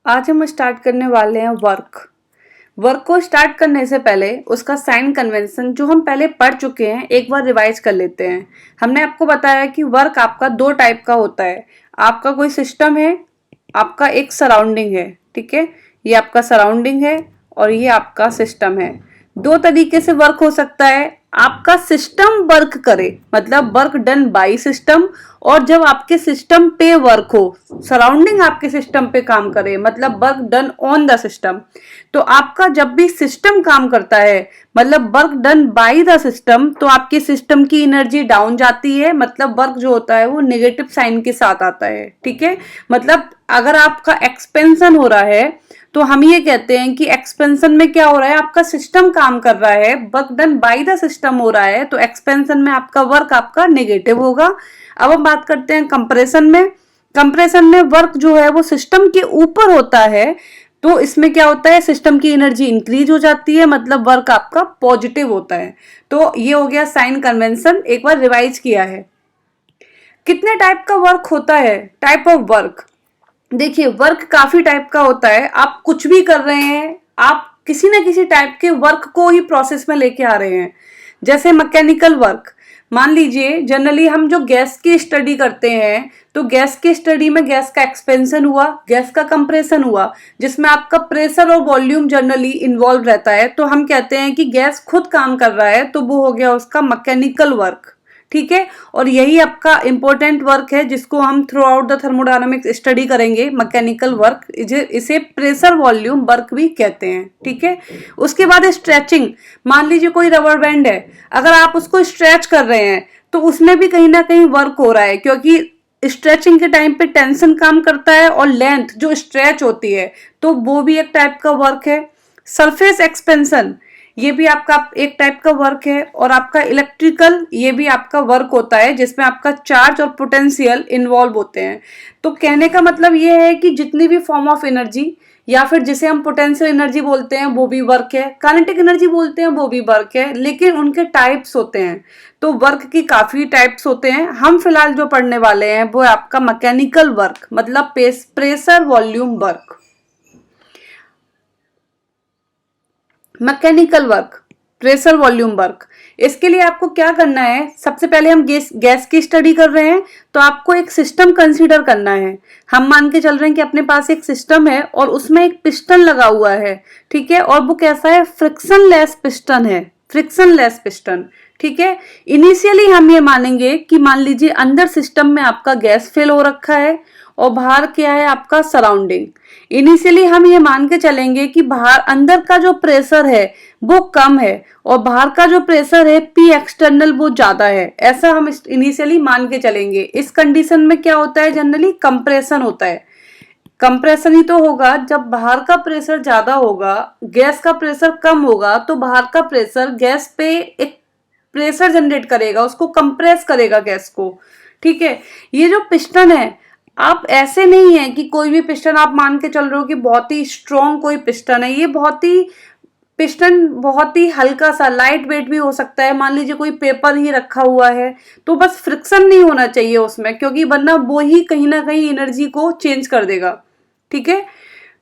आज हम स्टार्ट करने वाले हैं वर्क। वर्क को स्टार्ट करने से पहले उसका साइन कन्वेंशन जो हम पहले पढ़ चुके हैं एक बार रिवाइज कर लेते हैं। हमने आपको बताया कि वर्क आपका दो टाइप का होता है। आपका कोई सिस्टम है, आपका एक सराउंडिंग है। ठीक है, ये आपका सराउंडिंग है और ये आपका सिस्टम है। दो तरीके से वर्क हो सकता है। आपका सिस्टम वर्क करे मतलब वर्क डन बाय सिस्टम, और जब आपके सिस्टम पे वर्क हो, सराउंडिंग आपके सिस्टम पे काम करे मतलब work done on the system. तो आपका जब भी सिस्टम काम करता है मतलब work done by the system, तो आपके सिस्टम की एनर्जी डाउन जाती है, मतलब वर्क जो होता है वो नेगेटिव साइन के साथ आता है। ठीक है, मतलब अगर आपका एक्सपेंशन हो रहा है तो हम ये कहते हैं कि एक्सपेंशन में क्या हो रहा है, आपका सिस्टम काम कर रहा है, work done by the system हो रहा है, तो एक्सपेंशन में आपका वर्क आपका नेगेटिव होगा। अब हम बात करते हैं कंप्रेशन में। कंप्रेशन में वर्क जो है वो सिस्टम के ऊपर होता है, तो इसमें क्या होता है, सिस्टम की एनर्जी इंक्रीज हो जाती है, मतलब वर्क आपका पॉजिटिव होता है। तो ये हो गया साइन कन्वेंशन, एक बार रिवाइज किया है। कितने टाइप का वर्क होता है, टाइप ऑफ वर्क। देखिए वर्क काफी टाइप का होता है। आप कुछ भी कर रहे हैं, आप किसी ना किसी टाइप के वर्क को ही प्रोसेस में लेके आ रहे हैं। जैसे मैकेनिकल वर्क, मान लीजिए जनरली हम जो गैस की स्टडी करते हैं, तो गैस की स्टडी में गैस का एक्सपेंशन हुआ, गैस का कंप्रेशन हुआ, जिसमें आपका प्रेशर और वॉल्यूम जनरली इन्वॉल्व रहता है। तो हम कहते हैं कि गैस खुद काम कर रहा है, तो वो हो गया उसका मैकेनिकल वर्क। ठीक है, और यही आपका इंपॉर्टेंट वर्क है जिसको हम through out the thermodynamics study करेंगे, मैकेनिकल वर्क। इसे प्रेशर वॉल्यूम वर्क भी कहते हैं। ठीक है, उसके बाद स्ट्रेचिंग। मान लीजिए कोई रबर बैंड है, अगर आप उसको स्ट्रेच कर रहे हैं तो उसमें भी कहीं ना कहीं वर्क हो रहा है, क्योंकि स्ट्रेचिंग के टाइम पे टेंशन काम करता है और लेंथ जो स्ट्रेच होती है, तो वो भी एक टाइप का वर्क है। सरफेस एक्सपेंशन, ये भी आपका एक टाइप का वर्क है। और आपका इलेक्ट्रिकल, ये भी आपका वर्क होता है जिसमें आपका चार्ज और पोटेंशियल इन्वॉल्व होते हैं। तो कहने का मतलब ये है कि जितनी भी फॉर्म ऑफ एनर्जी, या फिर जिसे हम पोटेंशियल एनर्जी बोलते हैं वो भी वर्क है, काइनेटिक एनर्जी बोलते हैं वो भी वर्क है, लेकिन उनके टाइप्स होते हैं। तो वर्क की काफी टाइप्स होते हैं। हम फिलहाल जो पढ़ने वाले हैं वो है आपका मैकेनिकल वर्क, मतलब pressure volume work. Mechanical work, pressure volume work. इसके लिए आपको क्या करना है, सबसे पहले हम गैस की स्टडी कर रहे हैं, तो आपको एक सिस्टम कंसीडर करना है। हम मान के चल रहे हैं कि अपने पास एक सिस्टम है और उसमें एक पिस्टन लगा हुआ है। ठीक है, और वो कैसा है, फ्रिक्शनलेस पिस्टन है, फ्रिक्शनलेस पिस्टन। ठीक है, इनिशियली हम ये मानेंगे कि मान लीजिए अंदर सिस्टम में आपका गैस फिल हो रखा है और बाहर क्या है आपका सराउंडिंग। इनिशियली हम ये मान के चलेंगे कि बाहर अंदर का जो प्रेशर है वो कम है और बाहर का जो प्रेशर है पी एक्सटर्नल वो ज्यादा है, ऐसा हम इनिशियली मान के चलेंगे। इस कंडीशन में क्या होता है, जनरली कंप्रेशन होता है। कंप्रेशन ही तो होगा, जब बाहर का प्रेशर ज्यादा होगा, गैस का प्रेशर कम होगा, तो बाहर का प्रेशर गैस पे एक प्रेशर जनरेट करेगा, उसको कंप्रेस करेगा गैस को। ठीक है, ये जो पिस्टन है, आप ऐसे नहीं है कि कोई भी पिस्टन आप मान के चल रहे हो कि बहुत ही स्ट्रॉन्ग कोई पिस्टन है। ये पिस्टन बहुत ही हल्का सा लाइट वेट भी हो सकता है। मान लीजिए कोई पेपर ही रखा हुआ है, तो बस फ्रिक्शन नहीं होना चाहिए उसमें, क्योंकि वरना वो ही कहीं ना कहीं एनर्जी को चेंज कर देगा। ठीक है,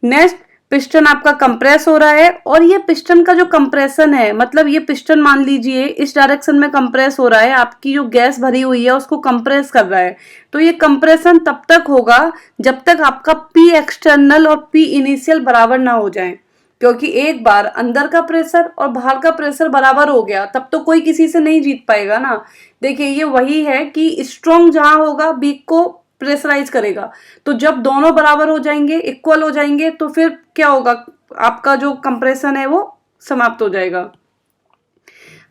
नेक्स्ट, पिस्टन आपका कंप्रेस हो रहा है, और ये पिस्टन का जो कंप्रेशन है, मतलब ये पिस्टन मान लीजिए इस डायरेक्शन में कंप्रेस हो रहा है, आपकी जो गैस भरी हुई है उसको कंप्रेस कर रहा है। तो ये कंप्रेशन तब तक होगा जब तक आपका पी एक्सटर्नल और पी इनिशियल बराबर ना हो जाए, क्योंकि एक बार अंदर का प्रेशर और बाहर का प्रेशर बराबर हो गया तब तो कोई किसी से नहीं जीत पाएगा ना। देखिए ये वही है कि स्ट्रॉन्ग जहां होगा वीक को प्रेशराइज करेगा, तो जब दोनों बराबर हो जाएंगे, इक्वल हो जाएंगे, तो फिर क्या होगा, आपका जो कंप्रेशन है वो समाप्त हो जाएगा।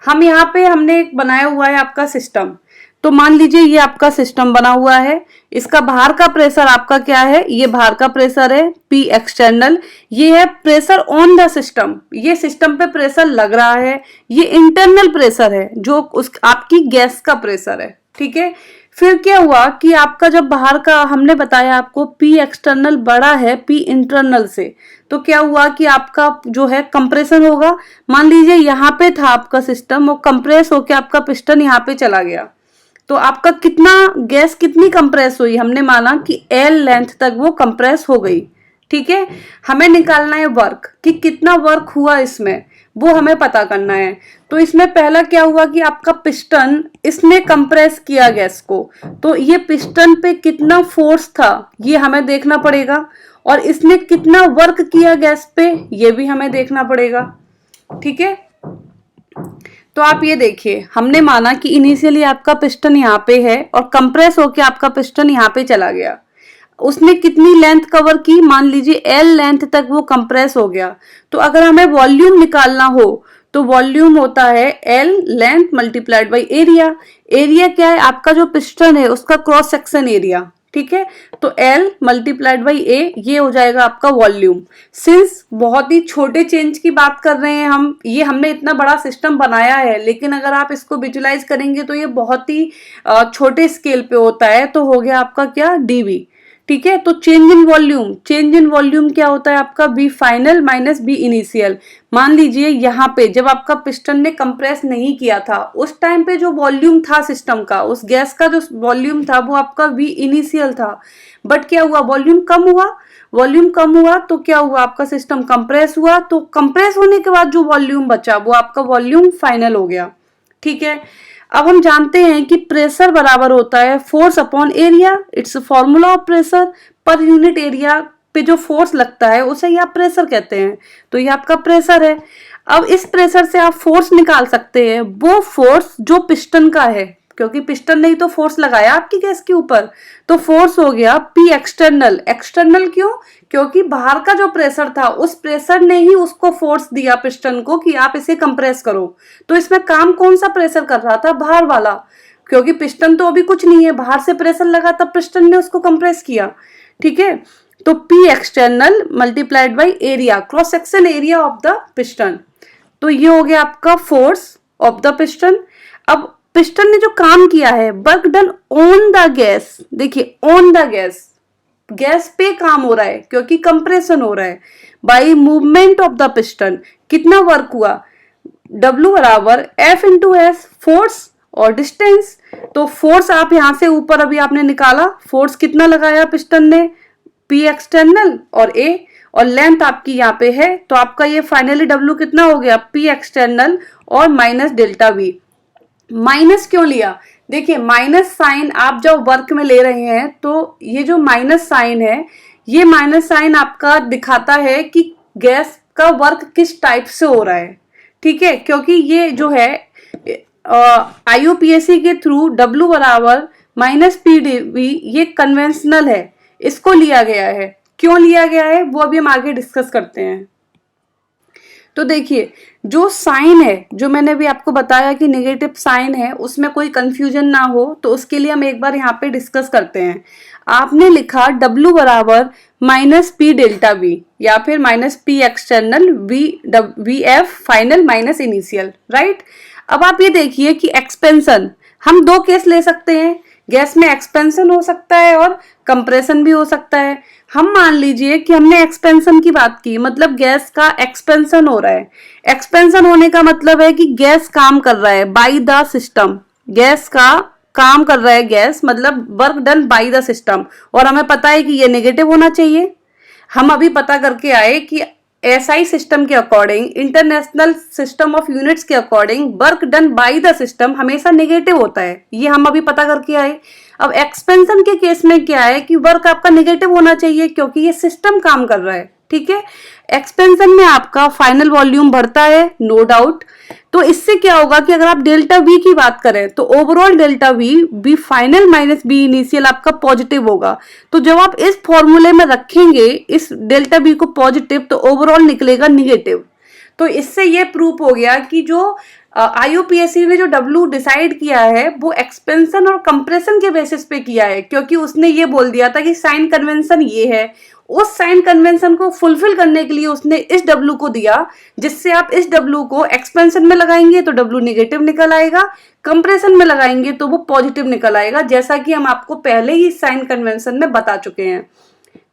हम यहाँ पे हमने एक बनाया हुआ है आपका सिस्टम। तो मान लीजिए ये आपका सिस्टम बना हुआ है, इसका बाहर का प्रेशर आपका क्या है, ये बाहर का प्रेशर है पी एक्सटर्नल, ये है प्रेशर ऑन द सिस्टम, ये सिस्टम पे प्रेशर लग रहा है, ये इंटरनल प्रेशर है जो उस आपकी गैस का प्रेशर है। ठीक है, फिर क्या हुआ कि आपका जब बाहर का, हमने बताया आपको पी एक्सटर्नल बड़ा है पी इंटरनल से, तो क्या हुआ कि आपका जो है कंप्रेशन होगा। मान लीजिए यहाँ पे था आपका सिस्टम, वो कंप्रेस होके आपका पिस्टन यहाँ पे चला गया, तो आपका कितना गैस कितनी कंप्रेस हुई, हमने माना कि एल लेंथ तक वो कंप्रेस हो गई। ठीक है, हमें निकालना है वर्क कि कितना वर्क हुआ इसमें, वो हमें पता करना है। तो इसमें पहला क्या हुआ कि आपका पिस्टन, इसने कंप्रेस किया गैस को, तो ये पिस्टन पे कितना फोर्स था ये हमें देखना पड़ेगा, और इसने कितना वर्क किया गैस पे ये भी हमें देखना पड़ेगा। ठीक है, तो आप ये देखिए, हमने माना कि इनिशियली आपका पिस्टन यहाँ पे है और कंप्रेस होके आपका पिस्टन यहाँ पे चला गया। उसने कितनी लेंथ कवर की, मान लीजिए एल लेंथ तक वो कंप्रेस हो गया। तो अगर हमें वॉल्यूम निकालना हो तो वॉल्यूम होता है L length multiplied by area. Area क्या है, आपका जो पिस्टन है उसका क्रॉस सेक्शन एरिया। ठीक है, तो एल मल्टीप्लाइड बाई ए, ये हो जाएगा आपका वॉल्यूम। सिंस बहुत ही छोटे चेंज की बात कर रहे हैं हम, ये हमने इतना बड़ा सिस्टम बनाया है, लेकिन अगर आप इसको विजुलाइज करेंगे तो ये बहुत ही छोटे स्केल पे होता है। तो हो गया आपका क्या, डीवी। ठीक है, तो change in volume, change in volume क्या होता है आपका, V final minus V initial. मान लीजिए यहाँ पे जब आपका पिस्टन ने कंप्रेस नहीं किया था, उस टाइम पे जो वॉल्यूम था सिस्टम का, उस गैस का जो वॉल्यूम था वो आपका वी इनिशियल था। बट क्या हुआ, वॉल्यूम कम हुआ, वॉल्यूम कम हुआ तो क्या हुआ, आपका सिस्टम कंप्रेस हुआ, तो कंप्रेस होने के बाद जो वॉल्यूम बचा वो आपका वॉल्यूम फाइनल हो गया। ठीक है, अब हम जानते हैं कि प्रेशर बराबर होता है force upon area. It's formula of pressure, per unit area पे जो फोर्स लगता है उसे ही आप प्रेशर कहते हैं। तो ये आपका प्रेशर है। अब इस प्रेशर से आप फोर्स निकाल सकते हैं, वो फोर्स जो पिस्टन का है, क्योंकि पिस्टन ने ही तो फोर्स लगाया आपकी गैस के ऊपर। तो फोर्स हो गया पी एक्सटर्नल। एक्सटर्नल क्यों, क्योंकि बाहर का जो प्रेशर था उस प्रेशर ने ही उसको फोर्स दिया पिस्टन को कि आप इसे कंप्रेस करो। तो इसमें काम कौन सा प्रेशर कर रहा था, बाहर वाला, क्योंकि पिस्टन तो अभी कुछ नहीं है, बाहर से प्रेशर लगा तब पिस्टन ने उसको कंप्रेस किया। ठीक है, तो P external multiplied by area, cross section area of the piston. तो ये हो गया आपका फोर्स ऑफ द पिस्टन। अब पिस्टन ने जो काम किया है, work done on the gas, देखिए ऑन द गैस, गैस पे काम हो रहा है क्योंकि कंप्रेशन हो रहा है। By movement of the piston, कितना वर्क हुआ, W बराबर F इंटू एस, फोर्स और डिस्टेंस। तो फोर्स आप यहां से ऊपर अभी आपने निकाला, फोर्स कितना लगाया पिस्टन ने, P एक्सटर्नल और A, और लेंथ आपकी यहाँ पे है, तो आपका ये फाइनली W कितना हो गया, P एक्सटर्नल और माइनस डेल्टा V। माइनस क्यों लिया, देखिए माइनस साइन आप जब वर्क में ले रहे हैं तो ये जो माइनस साइन है, ये माइनस साइन आपका दिखाता है कि गैस का वर्क किस टाइप से हो रहा है। ठीक है, क्योंकि ये जो है IUPAC के थ्रू W बराबर माइनस PdV, ये कन्वेंशनल है, इसको लिया गया है। क्यों लिया गया है वो अभी हम आगे डिस्कस करते हैं। तो देखिए, जो साइन है, जो मैंने भी आपको बताया कि नेगेटिव साइन है, उसमें कोई कंफ्यूजन ना हो, तो उसके लिए हम एक बार यहाँ पे डिस्कस करते हैं। आपने लिखा W बराबर माइनस पी डेल्टा वी, या फिर minus P external V F final minus initial, right. अब आप ये देखिए कि एक्सपेंशन, हम दो केस ले सकते हैं, गैस में एक्सपेंशन हो सकता है और कंप्रेशन भी हो सकता है। हम मान लीजिए कि हमने एक्सपेंशन की बात की, मतलब गैस का एक्सपेंशन हो रहा है। एक्सपेंशन होने का मतलब है कि गैस काम कर रहा है बाय द सिस्टम, गैस का काम कर रहा है, गैस मतलब work done by the system, और हमें पता है कि ये नेगेटिव होना चाहिए। हम अभी पता करके आए कि SI सिस्टम के according, international system of units के according, work done by the system हमेशा नेगेटिव होता है, ये हम अभी पता करके आए। अब एक्सपेंशन के केस में क्या है कि वर्क आपका नेगेटिव होना चाहिए क्योंकि ये सिस्टम काम कर रहा है। ठीक है, एक्सपेंशन में आपका फाइनल वॉल्यूम बढ़ता है, नो डाउट। तो इससे क्या होगा कि अगर आप डेल्टा वी की बात करें तो overall delta V, V final minus V initial आपका पॉजिटिव होगा। तो जब आप इस फॉर्मूले में रखेंगे इस डेल्टा बी को पॉजिटिव, तो ओवरऑल निकलेगा निगेटिव। तो इससे ये प्रूफ हो गया कि जो IUPAC ने जो W डिसाइड किया है वो एक्सपेंशन और कंप्रेशन के बेसिस पे किया है, क्योंकि उसने ये बोल दिया था कि साइन कन्वेंशन ये है। उस साइन कन्वेंशन को फुलफिल करने के लिए उसने इस W को दिया, जिससे आप इस W को एक्सपेंशन में लगाएंगे तो W निगेटिव निकल आएगा, कंप्रेशन में लगाएंगे तो वो पॉजिटिव निकल आएगा, जैसा कि हम आपको पहले ही साइन कन्वेंशन में बता चुके हैं।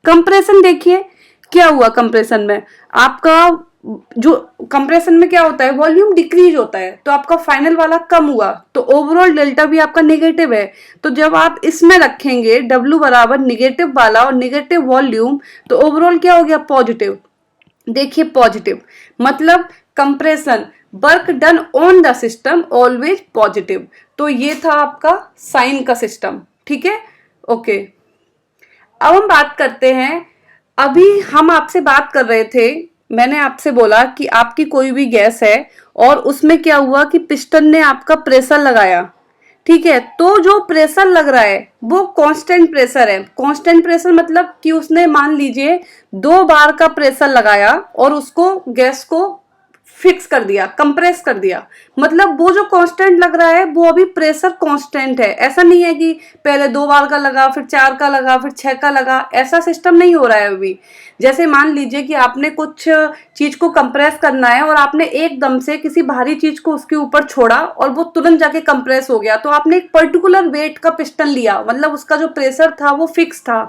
कंप्रेशन देखिए क्या हुआ, कंप्रेशन में आपका जो कंप्रेशन में क्या होता है, वॉल्यूम डिक्रीज होता है, तो आपका फाइनल वाला कम हुआ, तो ओवरऑल डेल्टा भी आपका नेगेटिव है। तो जब आप इसमें रखेंगे W बराबर निगेटिव वाला और निगेटिव वॉल्यूम, तो ओवरऑल क्या हो गया, पॉजिटिव। देखिए पॉजिटिव मतलब compression, work done on the system always positive. तो ये था आपका साइन का सिस्टम, ठीक है, ओके। अब हम बात करते हैं, अभी हम आपसे बात कर रहे थे, मैंने आपसे बोला कि आपकी कोई भी गैस है और उसमें क्या हुआ कि पिस्टन ने आपका प्रेशर लगाया, ठीक है, तो जो प्रेशर लग रहा है वो कांस्टेंट प्रेशर है। कांस्टेंट प्रेशर मतलब कि उसने मान लीजिए 2 बार का प्रेशर लगाया और उसको गैस को फिक्स कर दिया, कंप्रेस कर दिया, मतलब वो जो कांस्टेंट लग रहा है वो अभी प्रेशर कांस्टेंट है। ऐसा नहीं है कि पहले 2 बार का लगा, फिर 4 का लगा, फिर 6 का लगा, ऐसा सिस्टम नहीं हो रहा है अभी। जैसे मान लीजिए कि आपने कुछ चीज को कंप्रेस करना है और आपने एकदम से किसी भारी चीज को उसके ऊपर छोड़ा और वो तुरंत जाके कंप्रेस हो गया, तो आपने एक पर्टिकुलर वेट का पिस्टन लिया, मतलब उसका जो प्रेशर था वो फिक्स था।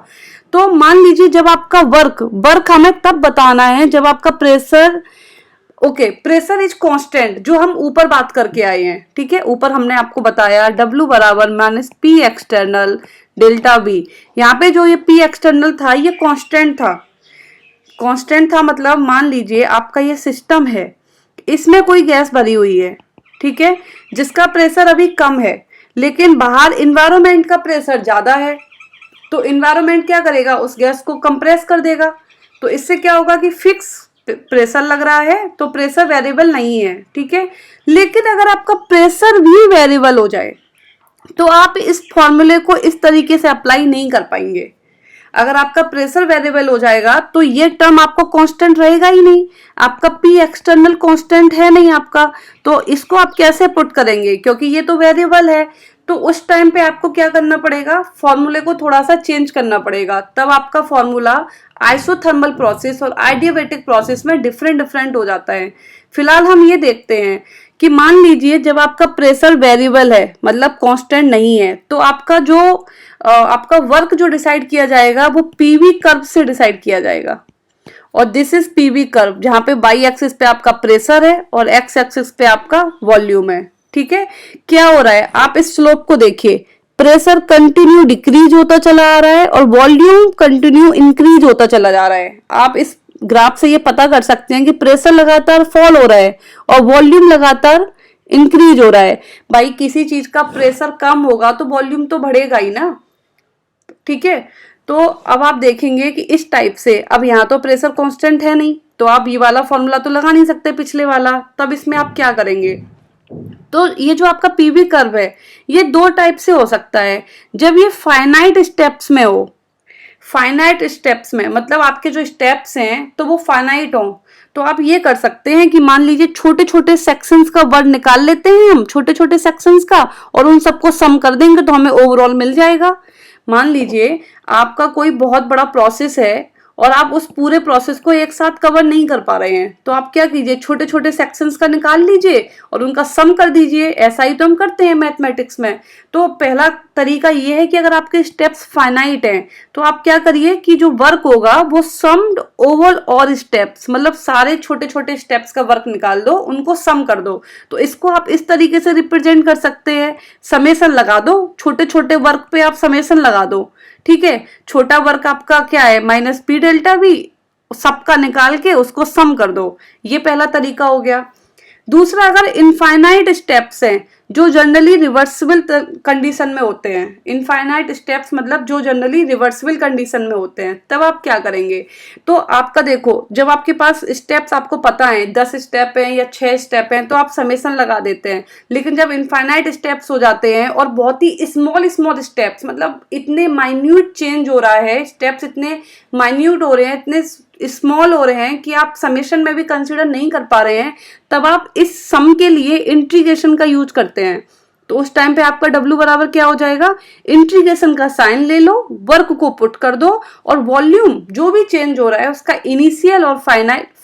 तो मान लीजिए जब आपका वर्क हमें तब बताना है जब आपका pressure, okay, pressure is constant, जो हम ऊपर बात करके आए हैं, ठीक है, ऊपर हमने आपको बताया W बराबर minus P external delta B। यहाँ पे जो ये P एक्सटर्नल था ये कांस्टेंट था, कांस्टेंट था मतलब मान लीजिए आपका ये सिस्टम है, इसमें कोई गैस भरी हुई है, ठीक है, जिसका प्रेशर अभी कम है, लेकिन बाहर इन्वायरमेंट का प्रेशर ज्यादा है, तो इन्वायरमेंट क्या करेगा, उस गैस को कंप्रेस कर देगा। तो इससे क्या होगा कि फिक्स प्रेशर लग रहा है, तो प्रेशर वेरिएबल नहीं है, ठीक है। लेकिन अगर आपका प्रेशर भी वेरिएबल हो जाए तो आप इस फॉर्मूले को इस तरीके से अप्लाई नहीं कर पाएंगे। अगर आपका प्रेशर वेरिएबल हो जाएगा तो ये टर्म आपको कांस्टेंट रहेगा ही नहीं, आपका P एक्सटर्नल कांस्टेंट है नहीं आपका, तो इसको आप कैसे पुट करेंगे, क्योंकि ये तो वेरिएबल है। तो उस टाइम पे आपको क्या करना पड़ेगा, फॉर्मूले को थोड़ा सा चेंज करना पड़ेगा, तब आपका फॉर्मूला आइसोथर्मल प्रोसेस और आइडियाबैटिक प्रोसेस में डिफरेंट हो जाता है। फिलहाल हम ये देखते हैं कि मान लीजिए जब आपका प्रेशर वेरिएबल है, मतलब कांस्टेंट नहीं है, तो आपका जो आपका वर्क जो डिसाइड किया जाएगा वो पीवी कर्व से डिसाइड किया जाएगा, और दिस इज पीवी कर्व, जहां पे वाई एक्सिस पे आपका प्रेशर है और एक्स एक्सिस पे आपका वॉल्यूम है, ठीक है। क्या हो रहा है, आप इस स्लोप को देखिए, प्रेशर कंटिन्यू डिक्रीज होता चला आ रहा है और वॉल्यूम कंटिन्यू इंक्रीज होता चला जा रहा है। आप इस ग्राफ से ये पता कर सकते हैं कि प्रेशर लगातार फॉल हो रहा है और वॉल्यूम लगातार इंक्रीज हो रहा है। भाई किसी चीज का प्रेशर कम होगा तो वॉल्यूम तो बढ़ेगा ही ना, ठीक है। तो अब आप देखेंगे कि इस टाइप से, अब यहाँ तो प्रेशर कांस्टेंट है नहीं, तो आप ये वाला फॉर्मूला तो लगा नहीं सकते पिछले वाला, तब इसमें आप क्या करेंगे, तो ये जो आपका पीवी कर्व है ये 2 टाइप से हो सकता है। जब ये फाइनाइट स्टेप्स में हो, फाइनाइट स्टेप्स में मतलब आपके जो स्टेप्स हैं तो वो फाइनाइट हो, तो आप ये कर सकते हैं कि मान लीजिए छोटे छोटे सेक्शंस का वर्ड निकाल लेते हैं हम, छोटे छोटे सेक्शंस का, और उन सबको सम कर देंगे तो हमें ओवरऑल मिल जाएगा। मान लीजिए आपका कोई बहुत बड़ा प्रोसेस है और आप उस पूरे प्रोसेस को एक साथ कवर नहीं कर पा रहे हैं, तो आप क्या कीजिए, छोटे छोटे सेक्शंस का निकाल लीजिए और उनका सम कर दीजिए। ऐसा ही तो हम करते हैं मैथमेटिक्स में। तो पहला तरीका ये है कि अगर आपके स्टेप्स फाइनाइट हैं तो आप क्या करिए कि जो वर्क होगा वो समड ओवर और स्टेप्स, मतलब सारे छोटे छोटे स्टेप्स का वर्क निकाल दो, उनको सम कर दो। तो इसको आप इस तरीके से रिप्रेजेंट कर सकते हैं, समेशन लगा दो, छोटे छोटे वर्क पे आप समेशन लगा दो, ठीक है। छोटा वर्क आपका क्या है, माइनस P डेल्टा V, सबका निकाल के उसको सम कर दो, ये पहला तरीका हो गया। दूसरा, अगर इनफाइनाइट स्टेप्स हैं जो जनरली रिवर्सिबल कंडीशन में होते हैं, इनफाइनाइट स्टेप्स मतलब जो जनरली रिवर्सिबल कंडीशन में होते हैं, तब आप क्या करेंगे, तो आपका देखो जब आपके पास स्टेप्स आपको पता है 10 स्टेप हैं या 6 स्टेप हैं तो आप समेशन लगा देते हैं। लेकिन जब इनफाइनाइट स्टेप्स हो जाते हैं और बहुत ही स्मॉल स्टेप्स, मतलब इतने माइन्यूट चेंज हो रहा है, स्टेप्स इतने माइन्यूट हो रहे हैं, इतने स्मॉल हो रहे हैं कि आप समेशन में भी कंसीडर नहीं कर पा रहे हैं, तब आप इस सम के लिए इंटीग्रेशन का यूज करते हैं। तो उस टाइम पे आपका W बराबर क्या हो जाएगा, इंटीग्रेशन का साइन ले लो, वर्क को पुट कर दो और वॉल्यूम जो भी चेंज हो रहा है उसका इनिशियल और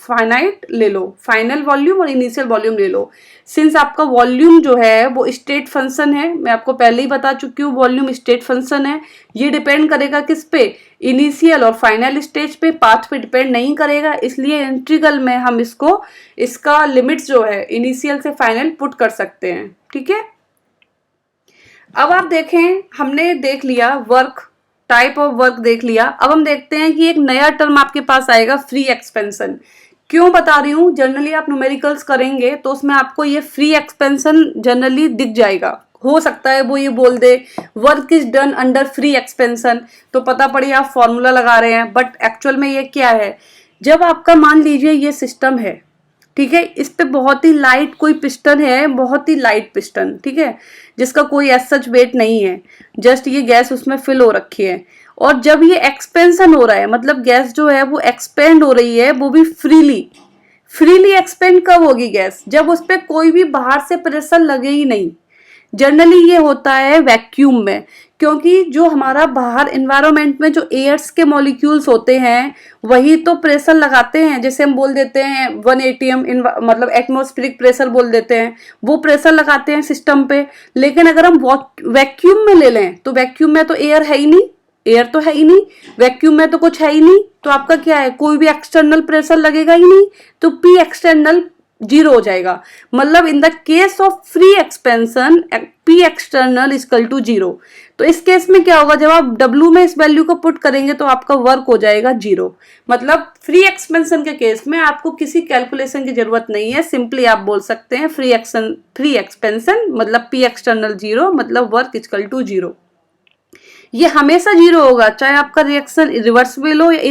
फाइनाइट ले लो, फाइनल वॉल्यूम और इनिशियल वॉल्यूम ले लो। सिंस आपका वॉल्यूम जो है वो स्टेट फंक्शन है, मैं आपको पहले ही बता चुकी हूँ वॉल्यूम स्टेट फंक्शन है, ये डिपेंड करेगा किस पे, इनिशियल और फाइनल स्टेज पे, पाथ पे डिपेंड नहीं करेगा। इसलिए इंटीग्रल में हम इसको, इसका लिमिट्स जो है इनिशियल से फाइनल पुट कर सकते हैं। ठीक है, अब आप देखें, हमने देख लिया वर्क, टाइप ऑफ वर्क देख लिया। अब हम देखते हैं कि एक नया टर्म आपके पास आएगा, फ्री एक्सपेंशन। क्यों बता रही हूँ, जनरली आप न्यूमेरिकल्स करेंगे तो उसमें आपको ये फ्री एक्सपेंशन जनरली दिख जाएगा। हो सकता है वो ये बोल they work is done under free expansion, तो पता पड़े आप फॉर्मूला लगा रहे हैं, बट एक्चुअल में ये क्या है, जब आपका मान लीजिए ये सिस्टम है, ठीक है, इस पे बहुत ही लाइट कोई पिस्टन है, बहुत ही लाइट पिस्टन, ठीक है, जिसका कोई एज सच वेट नहीं है, जस्ट ये गैस उसमें फिल हो रखी है। और जब ये एक्सपेंशन हो रहा है, मतलब गैस जो है वो एक्सपेंड हो रही है, वो भी फ्रीली। फ्रीली एक्सपेंड कब होगी गैस, जब उस पर कोई भी बाहर से प्रेशर लगे ही नहीं। जनरली ये होता है वैक्यूम में, क्योंकि जो हमारा बाहर एनवायरनमेंट में जो एयर्स के मॉलिक्यूल्स होते हैं वही तो प्रेशर लगाते हैं, जैसे हम बोल देते हैं 1 atm मतलब एटमॉस्फेरिक प्रेशर बोल देते हैं, वो प्रेशर लगाते हैं सिस्टम पे। लेकिन अगर हम वैक्यूम में ले लें तो वैक्यूम में तो एयर है ही नहीं, एयर तो है ही नहीं, वैक्यूम में तो कुछ है ही नहीं, तो आपका क्या है, कोई भी एक्सटर्नल प्रेशर लगेगा ही नहीं, तो पी एक्सटर्नल 0 हो जाएगा। मतलब in the case of free expansion P external equal to 0। तो इस केस में क्या होगा, जब आप W में इस वैल्यू को पुट करेंगे तो आपका वर्क हो जाएगा 0। मतलब फ्री एक्सपेंशन के केस में आपको किसी कैलकुलेशन की जरूरत नहीं है, सिंपली आप बोल सकते हैं फ्री एक्सपेंशन मतलब पी एक्सटर्नल 0, मतलब वर्क इक्वल टू 0। ये हमेशा 0 होगा, चाहे आपका रिएक्शन रिवर्सिबल हो या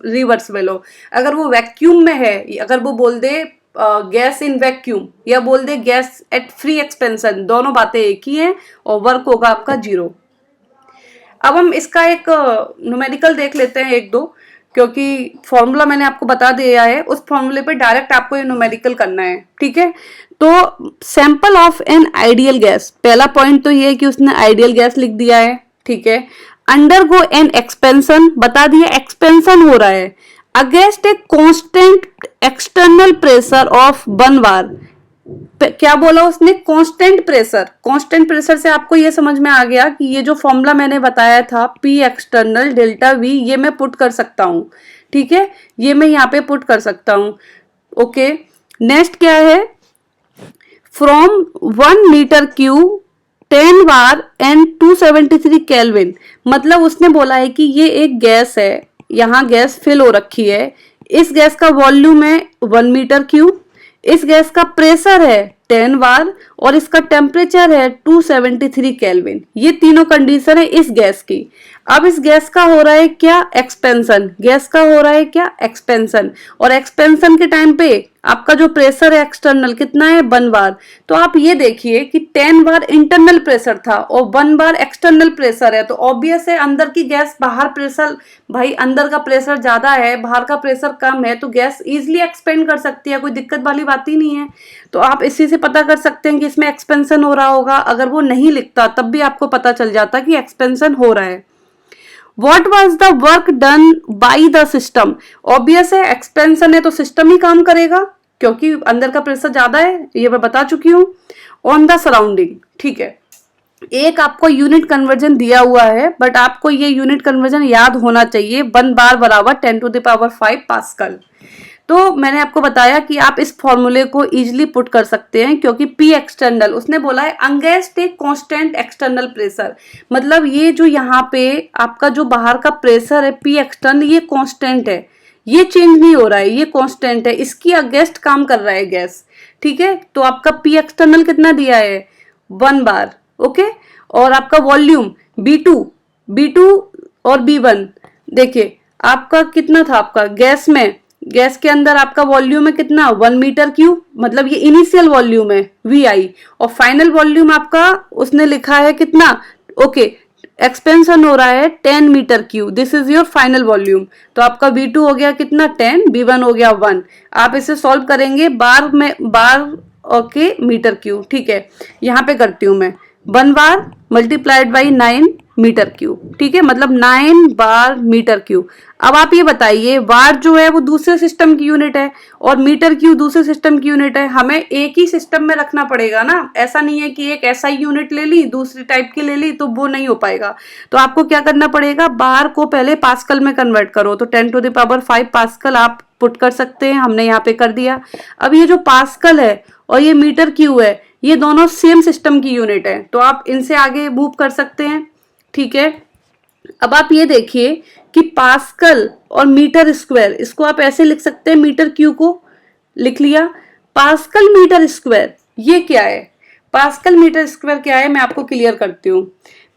रिवर्सिबल हो। अगर वो वैक्यूम में है, अगर वो बोल दे गैस इन वैक्यूम या बोल दे गैस एट फ्री एक्सपेंशन, दोनों बातें एक ही हैं और वर्क होगा आपका 0। अब हम इसका एक न्यूमेरिकल देख लेते हैं एक दो, क्योंकि फॉर्मूला मैंने आपको बता दिया है, उस फॉर्मूले पे डायरेक्ट आपको ये न्यूमेरिकल करना है। ठीक है, तो sample of an ideal gas, पहला पॉइंट तो ये है कि उसने आइडियल गैस लिख दिया है। ठीक है, अंडरगो एन एक्सपेंशन, बता दिया एक्सपेंशन हो रहा है against a constant external pressure of 1 बार। क्या बोला उसने, कांस्टेंट प्रेशर। कांस्टेंट प्रेशर से आपको ये समझ में आ गया कि ये जो फॉर्मूला मैंने बताया था पी एक्सटर्नल डेल्टा वी, ये मैं पुट कर सकता हूं। ठीक है, ये मैं यहाँ पे पुट कर सकता हूं। ओके, नेक्स्ट क्या है, from 1 metre cube 10 bar and 273 kelvin. मतलब उसने बोला है कि ये एक गैस है, यहाँ गैस फिल हो रखी है, इस गैस का वॉल्यूम है 1 मीटर क्यूब, इस गैस का प्रेशर है 10 बार और इसका टेम्परेचर है 273 केल्विन। ये तीनों कंडीशन है इस गैस की। अब इस गैस का हो रहा है क्या, एक्सपेंशन। गैस का हो रहा है क्या, एक्सपेंशन। और एक्सपेंशन के टाइम पे आपका जो प्रेशर है एक्सटर्नल कितना है, 1 बार। तो आप ये देखिए कि 10 बार इंटरनल प्रेशर था और 1 बार एक्सटर्नल प्रेशर है, तो ऑब्वियस है अंदर की गैस बाहर प्रेशर, भाई अंदर का प्रेशर ज्यादा है बाहर का प्रेशर कम है, तो गैस इजिली एक्सपेंड कर सकती है, कोई दिक्कत वाली बात ही नहीं है। तो आप इसी से पता कर सकते हैं कि इसमें एक्सपेंशन हो रहा होगा। अगर वो नहीं लिखता तब भी आपको पता चल जाता कि एक्सपेंशन हो रहा है। What was the work done by the system? Obvious है, एक्सपेंशन है तो सिस्टम ही काम करेगा क्योंकि अंदर का प्रेशर ज्यादा है, ये मैं बता चुकी हूँ। ऑन द सराउंडिंग, ठीक है, एक आपको यूनिट कन्वर्जन दिया हुआ है, बट आपको ये यूनिट कन्वर्जन याद होना चाहिए। 1 बार बराबर 10⁵ पास्कल। तो मैंने आपको बताया कि आप इस फॉर्मूले को इजीली पुट कर सकते हैं, क्योंकि पी एक्सटर्नल उसने बोला है against a constant external pressure. मतलब ये जो यहाँ पे आपका जो बाहर का प्रेशर है पी एक्सटर्नल, ये कांस्टेंट है, ये चेंज नहीं हो रहा है, ये कांस्टेंट है, इसकी अगेंस्ट काम कर रहा है गैस। ठीक है, तो आपका पी एक्सटर्नल कितना दिया है, 1 बार। ओके, और आपका वॉल्यूम B2 और B1, देखिए आपका कितना था, आपका गैस में, गैस के अंदर आपका वॉल्यूम है कितना, 1 मीटर क्यूब, मतलब ये इनिशियल वॉल्यूम है VI, और फाइनल वॉल्यूम आपका उसने लिखा है कितना, ओके, एक्सपेंशन हो रहा है 10 metre cube, this is your final volume. तो आपका V2 हो गया कितना 10, B1 हो गया 1। आप इसे सॉल्व करेंगे बार में, बार ओके मीटर क्यूब। ठीक है, यहाँ पे करती हूँ मैं, 1 बार मल्टीप्लाइड बाई 9 मीटर क्यूब, ठीक है, मतलब 9 बार मीटर क्यूब। अब आप ये बताइए, बार जो है वो दूसरे सिस्टम की यूनिट है और मीटर क्यूब दूसरे सिस्टम की यूनिट है, हमें एक ही सिस्टम में रखना पड़ेगा ना। ऐसा नहीं है कि एक ऐसा यूनिट ले ली दूसरी टाइप की ले ली, तो वो नहीं हो पाएगा। तो आपको क्या करना पड़ेगा, बार को पहले पास्कल में कन्वर्ट करो, तो 10⁵ पास्कल आप पुट कर सकते हैं, हमने यहाँ पे कर दिया। अब ये जो पास्कल है और ये मीटर क्यूब है, ये दोनों सेम सिस्टम की यूनिट है, तो आप इनसे आगे मूव कर सकते हैं, ठीक है। अब आप ये देखिए कि पास्कल और मीटर स्क्वायर, इसको आप ऐसे लिख सकते हैं, मीटर क्यूब को लिख लिया, पास्कल मीटर स्क्वायर ये क्या है, पास्कल मीटर स्क्वायर क्या है मैं आपको क्लियर करती हूँ।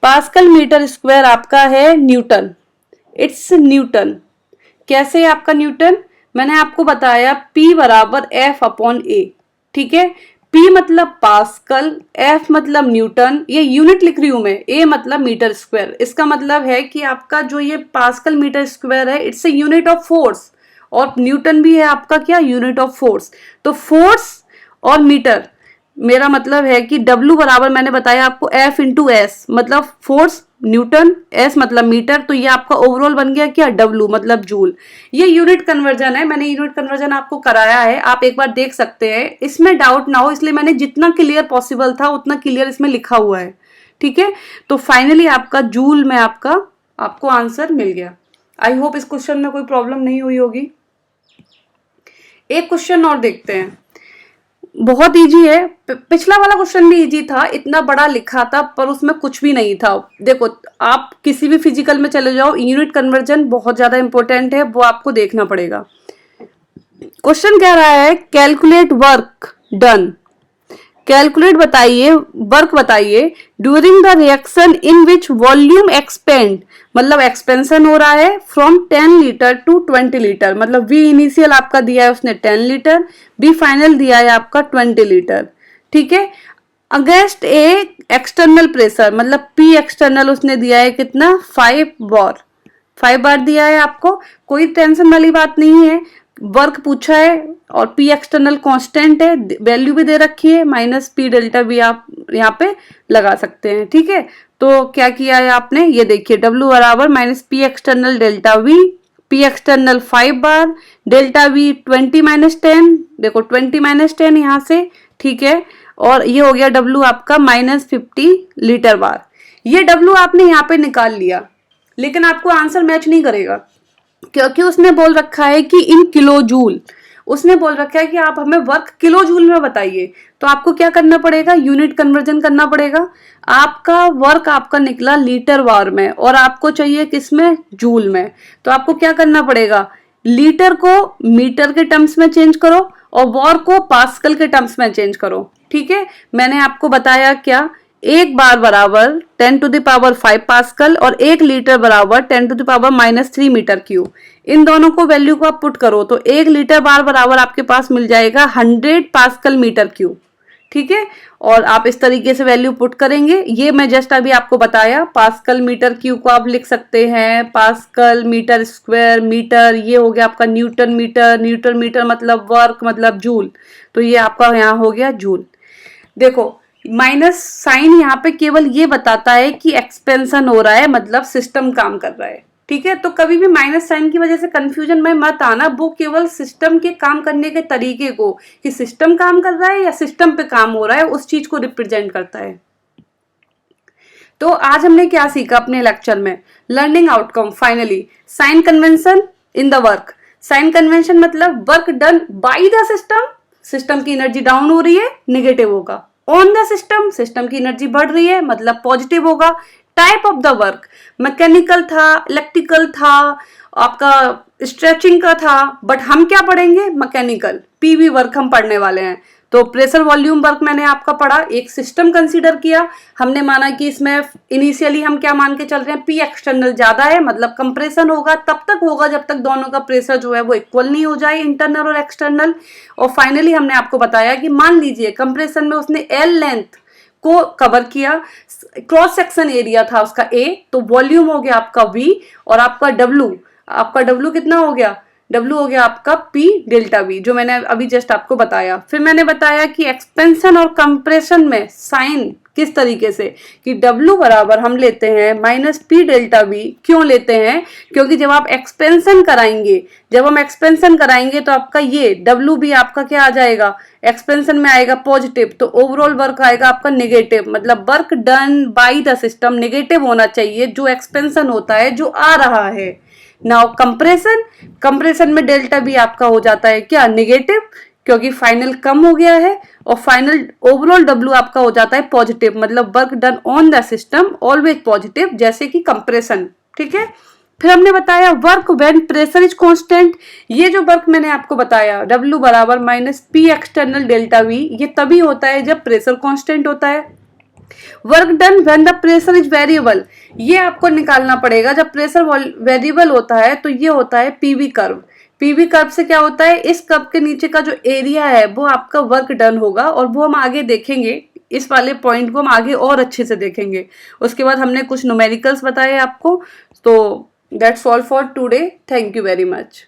पास्कल मीटर स्क्वायर आपका है न्यूटन, इट्स न्यूटन। कैसे है आपका न्यूटन, मैंने आपको बताया P बराबर F/A, ठीक है। P मतलब पास्कल, F मतलब न्यूटन, ये यूनिट लिख रही हूं मैं, A मतलब मीटर स्क्वायर। इसका मतलब है कि आपका जो ये पास्कल मीटर स्क्वायर है, it's a unit of force, और न्यूटन भी है आपका क्या, यूनिट ऑफ फोर्स। तो फोर्स और मीटर, मेरा मतलब है कि W बराबर मैंने बताया आपको F/S, मतलब फोर्स न्यूटन, S मतलब मीटर, तो ये आपका ओवरऑल बन गया क्या, W मतलब जूल। ये यूनिट कन्वर्जन है, मैंने यूनिट कन्वर्जन आपको कराया है, आप एक बार देख सकते हैं, इसमें डाउट ना हो, इसलिए मैंने जितना क्लियर पॉसिबल था उतना क्लियर इसमें लिखा हुआ है, ठीक है। तो फाइनली आपका जूल में आपको आंसर मिल गया। आई होप इस क्वेश्चन में कोई प्रॉब्लम नहीं हुई होगी। एक क्वेश्चन और देखते हैं, बहुत इजी है, पिछला वाला क्वेश्चन भी इजी था, इतना बड़ा लिखा था पर उसमें कुछ भी नहीं था। देखो, आप किसी भी फिजिकल में चले जाओ, यूनिट कन्वर्जन बहुत ज्यादा इंपॉर्टेंट है, वो आपको देखना पड़ेगा। क्वेश्चन कह रहा है कैलकुलेट वर्क डन, कैलकुलेट बताइए, वर्क बताइए during the reaction in which volume expand, मतलब एक्सपेंशन हो रहा है फ्रॉम 10 लीटर टू 20 लीटर, मतलब V इनिशियल आपका दिया है उसने 10 लीटर, B फाइनल दिया है आपका 20 लीटर, ठीक है। अगेंस्ट ए एक्सटर्नल प्रेशर, मतलब P एक्सटर्नल उसने दिया है कितना, 5 बार दिया है आपको, कोई टेंशन वाली बात नहीं है। वर्क पूछा है और P एक्सटर्नल कांस्टेंट है, वैल्यू भी दे रखी है, -P डेल्टा V आप यहाँ पे लगा सकते हैं, ठीक है। तो क्या किया है आपने, ये देखिए W बराबर -P external delta V, P external 5 बार, डेल्टा V 20 - 10, देखो 20 - 10 यहाँ से, ठीक है। और ये हो गया W आपका -50 लीटर बार। ये W आपने यहाँ पे निकाल लिया, लेकिन आपको आंसर मैच नहीं करेगा, क्योंकि उसने बोल रखा है कि इन किलो जूल, उसने बोल रखा है कि आप हमें वर्क किलो जूल में बताइए। तो आपको क्या करना पड़ेगा, यूनिट कन्वर्जन करना पड़ेगा। आपका वर्क आपका निकला लीटर बार में और आपको चाहिए किसमें, जूल में। तो आपको क्या करना पड़ेगा, लीटर को मीटर के टर्म्स में चेंज करो और वॉर को पास्कल के टर्म्स में चेंज करो, ठीक है। मैंने आपको बताया क्या, एक बार बराबर 10⁵ पास्कल और 1 लीटर बराबर 10⁻³ मीटर क्यूब। इन दोनों को वैल्यू को आप पुट करो तो 1 लीटर बार बराबर आपके पास मिल जाएगा 100 पास्कल मीटर क्यूब, ठीक है। और आप इस तरीके से वैल्यू पुट करेंगे, ये मैं जस्ट अभी आपको बताया। पास्कल मीटर क्यूब को आप लिख सकते हैं पास्कल मीटर स्क्वायर मीटर, ये हो गया आपका न्यूटन मीटर, न्यूटन मीटर मतलब वर्क मतलब जूल, तो ये आपका यहाँ हो गया जूल। देखो माइनस साइन यहाँ पे केवल ये बताता है कि एक्सपेंशन हो रहा है, मतलब सिस्टम काम कर रहा है, ठीक है। तो कभी भी माइनस साइन की वजह से कंफ्यूजन में मत आना, वो केवल सिस्टम के काम करने के तरीके को, कि सिस्टम काम कर रहा है या सिस्टम पे काम हो रहा है, उस चीज को रिप्रेजेंट करता है। तो आज हमने क्या सीखा अपने लेक्चर में, learning outcome, finally sign convention in the work. Sign convention मतलब work done by the system, system की एनर्जी डाउन हो रही है, नेगेटिव होगा। ऑन द सिस्टम, सिस्टम की एनर्जी बढ़ रही है, मतलब पॉजिटिव होगा। Type of the work, mechanical था, इलेक्ट्रिकल था, आपका स्ट्रेचिंग का था, बट हम क्या पढ़ेंगे, मैकेनिकल पीवी वर्क हम पढ़ने वाले हैं। तो प्रेशर वॉल्यूम वर्क मैंने आपका पढ़ा, एक सिस्टम कंसीडर किया, हमने माना कि इसमें इनिशियली हम क्या मान के चल रहे हैं, पी एक्सटर्नल ज्यादा है, मतलब कंप्रेशन होगा, तब तक होगा जब तक दोनों का प्रेशर जो है वो इक्वल नहीं हो जाए, इंटरनल और एक्सटर्नल। और फाइनली हमने आपको बताया कि मान लीजिए कंप्रेशन में उसने एल लेंथ को कवर किया, क्रॉस सेक्शन एरिया था उसका ए, तो वॉल्यूम हो गया आपका वी, और आपका डब्ल्यू कितना हो गया, W हो गया आपका P डेल्टा V, जो मैंने अभी जस्ट आपको बताया। फिर मैंने बताया कि एक्सपेंशन और कंप्रेशन में साइन किस तरीके से कि W बराबर हम लेते हैं माइनस पी डेल्टा वी। क्यों लेते हैं? क्योंकि जब आप एक्सपेंशन कराएंगे, जब हम एक्सपेंशन कराएंगे तो आपका ये W भी आपका क्या आ जाएगा, एक्सपेंशन में आएगा पॉजिटिव, तो ओवरऑल वर्क आएगा आपका नेगेटिव। मतलब work done by the system negative होना चाहिए जो एक्सपेंशन होता है, जो आ रहा है। नाउ कंप्रेशन, कंप्रेशन में डेल्टा भी आपका हो जाता है क्या, नेगेटिव, क्योंकि फाइनल कम हो गया है, और फाइनल ओवरऑल डब्ल्यू आपका हो जाता है पॉजिटिव। मतलब work done on the system always positive, जैसे कि कंप्रेशन। ठीक है। फिर हमने बताया work when pressure is constant. ये जो वर्क मैंने आपको बताया W बराबर minus P external delta we, ये तभी होता है जब प्रेशर कांस्टेंट होता है। Work done when the pressure is variable, ये आपको निकालना पड़ेगा। जब प्रेशर वेरिएबल होता है तो ये होता है पीवी कर्व। पीवी कर्व से क्या होता है, इस कर्व के नीचे का जो एरिया है वो आपका वर्क डन होगा, और वो हम आगे देखेंगे। इस वाले पॉइंट को हम आगे और अच्छे से देखेंगे। उसके बाद हमने कुछ न्यूमेरिकल्स बताए आपको। तो that's all for today, thank you very much.